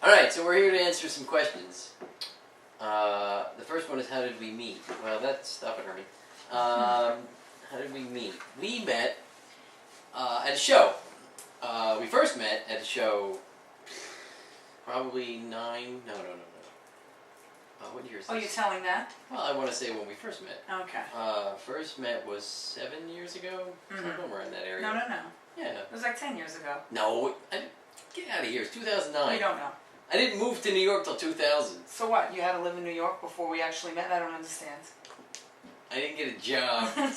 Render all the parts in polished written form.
Alright, so we're here to answer some questions. The first one is, how did we meet? Well, stop it, Ernie. How did we meet? We met at a show. We first met at a show probably what year is this? Oh, you're telling that? Well, I want to say when we first met. Okay. First met was 7 years ago? Somewhere in that area. No. Yeah. It was like 10 years ago. No, get out of here. It's 2009. We don't know. I didn't move to New York till 2000. So what? You had to live in New York before we actually met? I don't understand. I didn't get a job at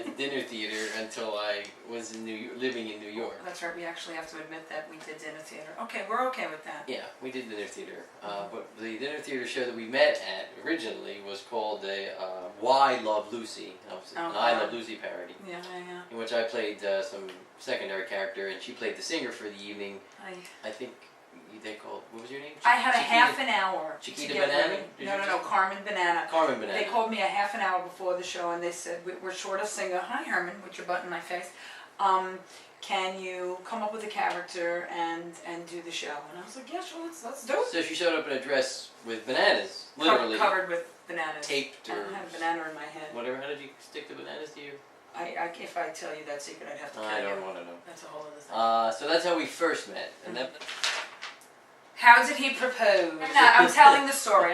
the dinner theater until I was living in New York. That's right. We actually have to admit that we did dinner theater. Okay, we're okay with that. Yeah, we did dinner theater. But the dinner theater show that we met at originally was called Why Love Lucy. An I Love Lucy parody. Yeah. In which I played some secondary character, and she played the singer for the evening. I think they called, what was your name? I had a half an hour. Chiquita Banana? No, Carmen Banana. Carmen Banana. They called me a half an hour before the show, and they said, we're short a singer. Hi, Herman, with your butt in my face. Can you come up with a character and do the show? And I was like, yeah, sure, let's do it. So she showed up in a dress with bananas, literally. Covered with bananas. Taped or... I had a banana in my head. Whatever, how did you stick the bananas to you? If I tell you that secret, I'd have to kill you. I don't want to know. That's a whole other thing. So that's how we first met. And that... How did he propose? No, I'm telling the story.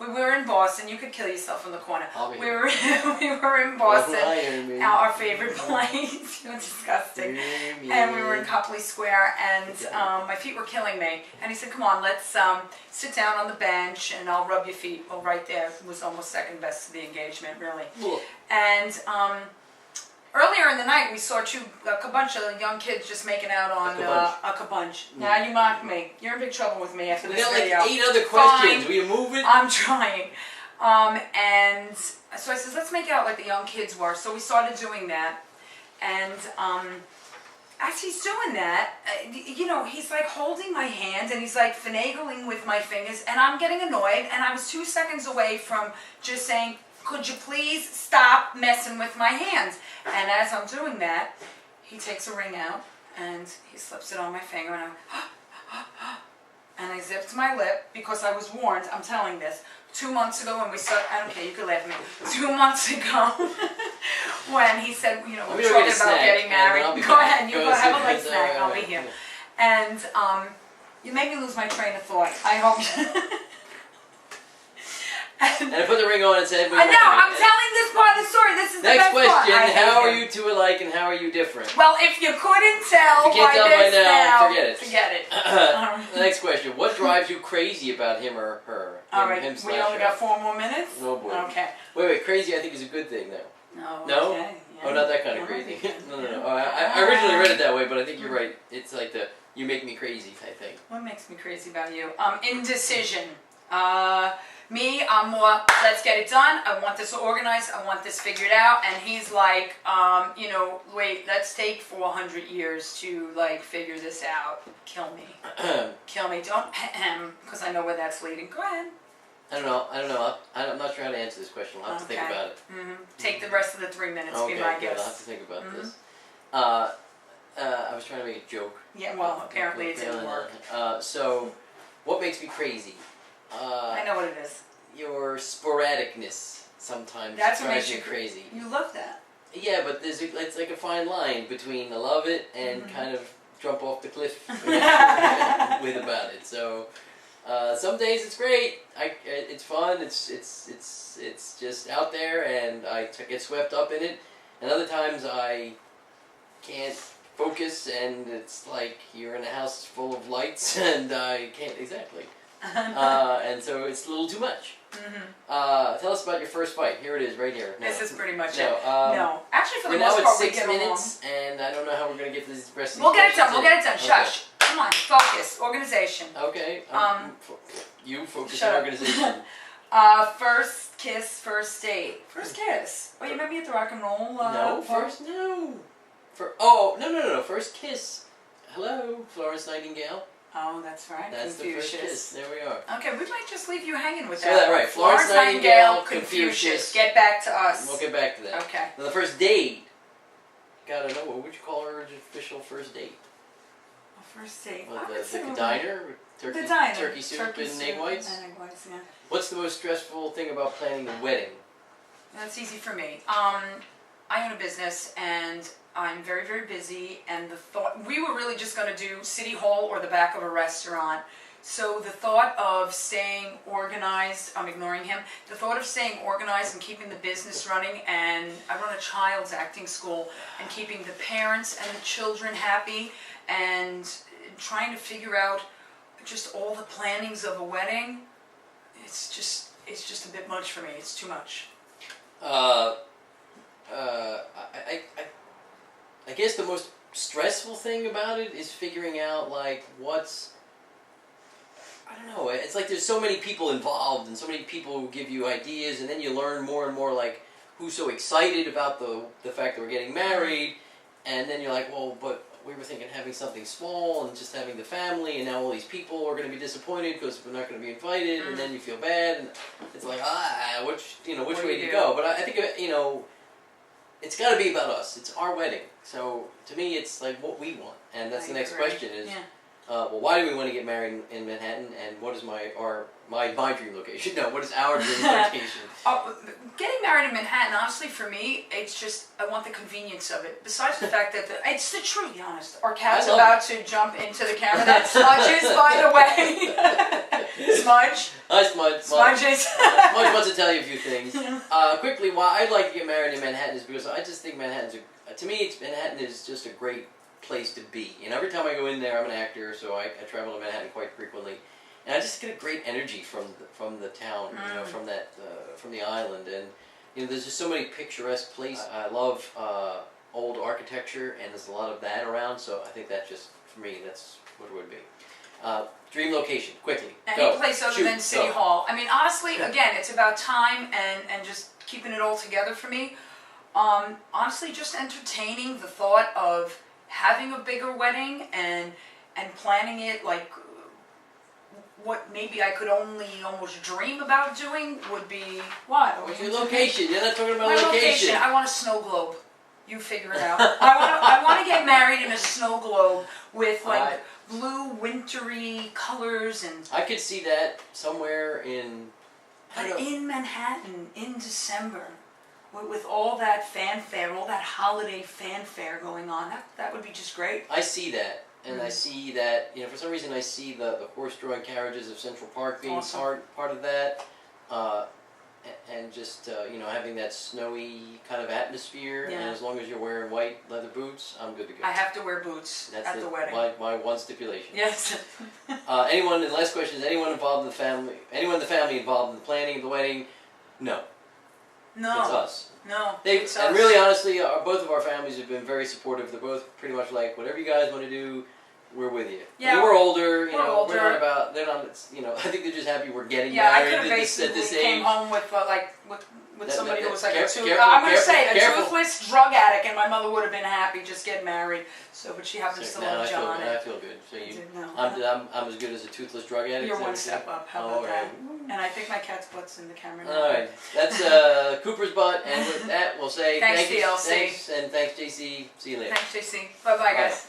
We were in Boston. You could kill yourself in the corner. We were in Boston. Our favorite place. You're disgusting. And we were in Copley Square, and my feet were killing me. And he said, "Come on, let's sit down on the bench, and I'll rub your feet." Well, right there was almost second best to the engagement, really. Cool. And earlier in the night, we saw a bunch of young kids just making out on a kabunch. Now you mock me. You're in big trouble with me after this video. We got like 8 other questions. Fine. Will you move it? I'm trying. And so I said, let's make out like the young kids were. So we started doing that. And as he's doing that, he's like holding my hand and he's like finagling with my fingers. And I'm getting annoyed. And I was 2 seconds away from just saying, could you please stop messing with my hands? And as I'm doing that, he takes a ring out and he slips it on my finger, and I zipped my lip because I was warned. I'm telling this. 2 months ago when we started, I don't care, you can laugh at me. 2 months ago when he said, we're talking about getting married. Go ahead, you go have a light snack, I'll be here. And you made me lose my train of thought. I hope. And I put the ring on and said... I know, I'm telling this part of the story. This is the best part. Next question, how are you two alike and how are you different? Well, if you couldn't tell by now, forget it. The next question, what drives you crazy about him or her? Alright, we only got 4 more minutes? Oh boy. Okay. Wait, crazy I think is a good thing though. No? Okay. Yeah. Oh, not that kind of crazy. No. Oh, I originally read it that way, but I think you're right. It's like you make me crazy type thing. What makes me crazy about you? Indecision. Me, I'm more, let's get it done, I want this organized, I want this figured out, and he's like, wait, let's take 400 years to, figure this out. Kill me. Kill me. Don't, because I know where that's leading. Go ahead. I don't know. I'm not sure how to answer this question. I'll have to think about it. Take the rest of the 3 minutes, be my guest. I'll have to think about this. I was trying to make a joke. Yeah, well, apparently it didn't work. So, what makes me crazy? I know what it is. Your sporadicness sometimes drives you crazy. You love that. Yeah, but it's like a fine line between I love it and kind of jump off the cliff with about it. So some days it's great. It's fun. It's just out there, and I get swept up in it. And other times I can't focus, and it's like you're in a house full of lights, and I can't exactly. And so it's a little too much. Tell us about your first fight. Here it is, right here. No. This is pretty much it. No. Actually, for the most part, we get along. Now it's 6 minutes, and I don't know how we're going to get to this rest of We'll get it done. We'll get it done. Shush. Come on. Focus. Organization. Okay. You focus on organization. First kiss, first date. First kiss. Oh, you met me at the rock and roll? No. First kiss. Hello, Florence Nightingale. Oh, that's right. That's Confucius. The first kiss. There we are. Okay, we might just leave you hanging with that. that. Right. Florence Nightingale, Confucius. Get back to us. We'll get back to that. Okay. Now, the first date. Gotta know, what would you call her official first date? A first date. Well, the diner? turkey, The diner. turkey soup and egg whites. And egg whites, yeah. What's the most stressful thing about planning the wedding? That's easy for me. I own a business and I'm very, very busy, and the thought, we were really just going to do City Hall or the back of a restaurant. So the thought of staying organized, I'm ignoring him, the thought of staying organized and keeping the business running, and I run a child's acting school, and keeping the parents and the children happy, and trying to figure out just all the plannings of a wedding, it's just a bit much for me. It's too much. I guess the most stressful thing about it is figuring out like what's, I don't know, it's like there's so many people involved and so many people who give you ideas, and then you learn more and more like who's so excited about the fact that we're getting married, and then you're like, well, but we were thinking having something small and just having the family, and now all these people are going to be disappointed because we're not going to be invited, and then you feel bad, and it's like, which way to go? But I think, it's got to be about us. It's our wedding. So to me, it's like what we want, and that's the next question is, well, why do we want to get married in Manhattan, and what is my dream location? No, what is our dream location? Getting married in Manhattan, honestly, for me, it's just, I want the convenience of it. Besides the fact that, it's the truth, be honest. Our cat's about to jump into the camera. That Smudge is, by the way. Smudge. Hi, Smudge. Smudge is. Smudge wants to tell you a few things. Quickly, why I'd like to get married in Manhattan is because I just think Manhattan is just a great place to be. And every time I go in there, I'm an actor, so I travel to Manhattan quite frequently. And I just get a great energy from the town, from the island, and there's just so many picturesque places. I love old architecture, and there's a lot of that around. So I think that just, for me, that's what it would be. Dream location, quickly. Any place other than City Hall. I mean, honestly, again, it's about time and just keeping it all together for me. Honestly, just entertaining the thought of having a bigger wedding and planning it like what maybe I could only almost dream about doing would be what? What's your location? You're not talking about my location. I want a snow globe. You figure it out. I want to get married in a snow globe with like blue wintry colors, and I could see that somewhere in. But in Manhattan in December, with all that fanfare, all that holiday fanfare going on, that would be just great. I see that. And I see that, for some reason I see the horse-drawn carriages of Central Park being part of that, and just, having that snowy kind of atmosphere, and as long as you're wearing white leather boots, I'm good to go. I have to wear boots at the wedding. My one stipulation. Yes. The last question is, anyone in the family involved in the planning of the wedding? No. No. It's us. No. And really, honestly, both of our families have been very supportive. They're both pretty much like, whatever you guys want to do, we're with you. Yeah. We're older, we're older. We're not about, I think they're just happy we're getting married at this age. Yeah, I could have basically came home with somebody who was like a toothless drug addict, and my mother would have been happy just getting married. So, but she happens to love John. I feel good. So I'm as good as a toothless drug addict. You're one step up. How about that? And I think my cat's butt's in the camera now. All right, that's Cooper's butt, and with that, we'll say thanks, and thanks, JC. See you later. Thanks, JC. Bye, guys.